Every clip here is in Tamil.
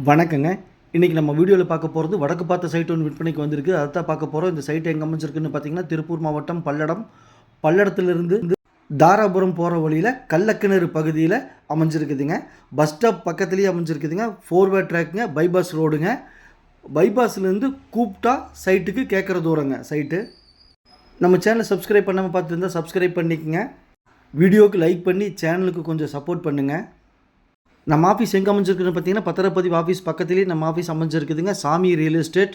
வணக்கங்க. இன்றைக்கி நம்ம வீடியோவில் பார்க்க போகிறது வடக்கு பார்த்த சைட் ஒன்று விற்பனைக்கு வந்திருக்கு. அதை தான் பார்க்க போகிறோம். இந்த சைட் எங்கே அமைஞ்சிருக்குன்னு பார்த்தீங்கன்னா திருப்பூர் மாவட்டம் பல்லடம். பல்லடத்திலிருந்து தாராபுரம் போகிற வழியில் கள்ளக்கிணறு பகுதியில் அமைஞ்சிருக்குதுங்க. பஸ் ஸ்டாப் பக்கத்துலேயே அமைஞ்சிருக்குதுங்க. 4-வே ட்ராக்குங்க, பைபாஸ் ரோடுங்க. பைபாஸ்லேருந்து கூப்பிட்டா சைட்டுக்கு கேட்குற தூரங்க சைட்டு. நம்ம சேனலை சப்ஸ்கிரைப் பண்ணாமல் பார்த்துருந்தா சப்ஸ்கிரைப் பண்ணிக்கங்க. வீடியோவுக்கு லைக் பண்ணி சேனலுக்கு கொஞ்சம் சப்போர்ட் பண்ணுங்கள். நம்ம ஆஃபீஸ் எங்கே அமைஞ்சிருக்குன்னு பார்த்தீங்கன்னா பத்திரப்பதிவு ஆஃபீஸ் பக்கத்துலேயே நம்ம ஆஃபீஸ் அமைஞ்சிருக்குதுங்க. சாமி ரியல் எஸ்டேட்.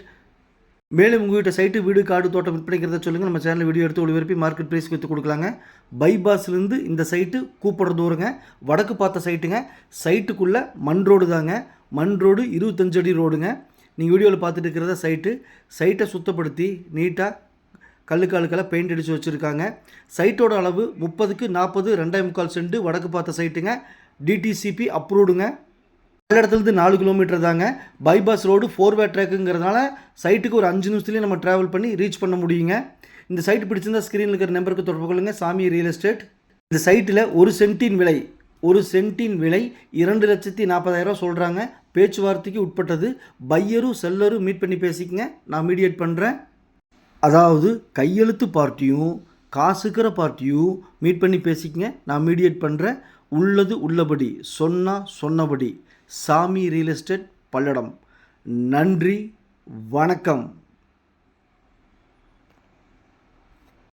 மேலும் உங்கள்கிட்ட சைட்டு, வீடு, காடு, தோட்டம் விற்பனைக்கிறத சொல்லுங்கள். நம்ம சேனலில் வீடியோ எடுத்து ஒளிபரப்பி மார்க்கெட் ப்ரைஸ்க்கு விற்று கொடுக்கலாங்க. பைபாஸ்லேருந்து இந்த சைட்டு கூப்பிட்ற தூரங்க. வடக்கு பார்த்த சைட்டுங்க. சைட்டுக்குள்ளே மண் ரோடு தாங்க. மண் ரோடு 25 அடி ரோடுங்க. நீங்கள் வீடியோவில் பார்த்துட்டு இருக்கிறத சைட்டை சுத்தப்படுத்தி நீட்டாக கல்லுக்கெல்லாம் பெயிண்ட் அடித்து வச்சுருக்காங்க. சைட்டோட அளவு 30க்கு 40 2.25 சென்ட். வடக்கு பார்த்த சைட்டுங்க. டிடிசிபி அப்ரூவ்டுங்க. பல்லடத்துலேருந்து 4 கிலோமீட்டர் தாங்க. பைபாஸ் ரோடு 4-வே ட்ராக்குங்கிறதுனால சைட்டுக்கு ஒரு 5 நிமிஷத்துலேயே நம்ம ட்ராவல் பண்ணி ரீச் பண்ண முடியுங்க. இந்த சைட்டு பிடிச்சிருந்தால் ஸ்க்ரீனில் இருக்கிற நம்பருக்கு தொடர்பு கொள்ளுங்கள். சாமி ரியல் எஸ்டேட். இந்த சைட்டில் ஒரு சென்ட்டின் விலை 2,40,000 சொல்கிறாங்க. பேச்சுவார்த்தைக்கு உட்பட்டது. பையரும் செல்லரும் மீட் பண்ணி பேசிக்கங்க. நான் மீடியேட் பண்ணுறேன். அதாவது கையெழுத்து பார்ட்டியும் காசுக்கிற பார்ட்டியும் மீட் பண்ணி பேசிக்கங்க. நான் மீடியேட் பண்ணுறேன். உள்ளது உள்ளபடி, சொன்னபடி. சாமி ரியல் எஸ்டேட் பல்லடம். நன்றி, வணக்கம்.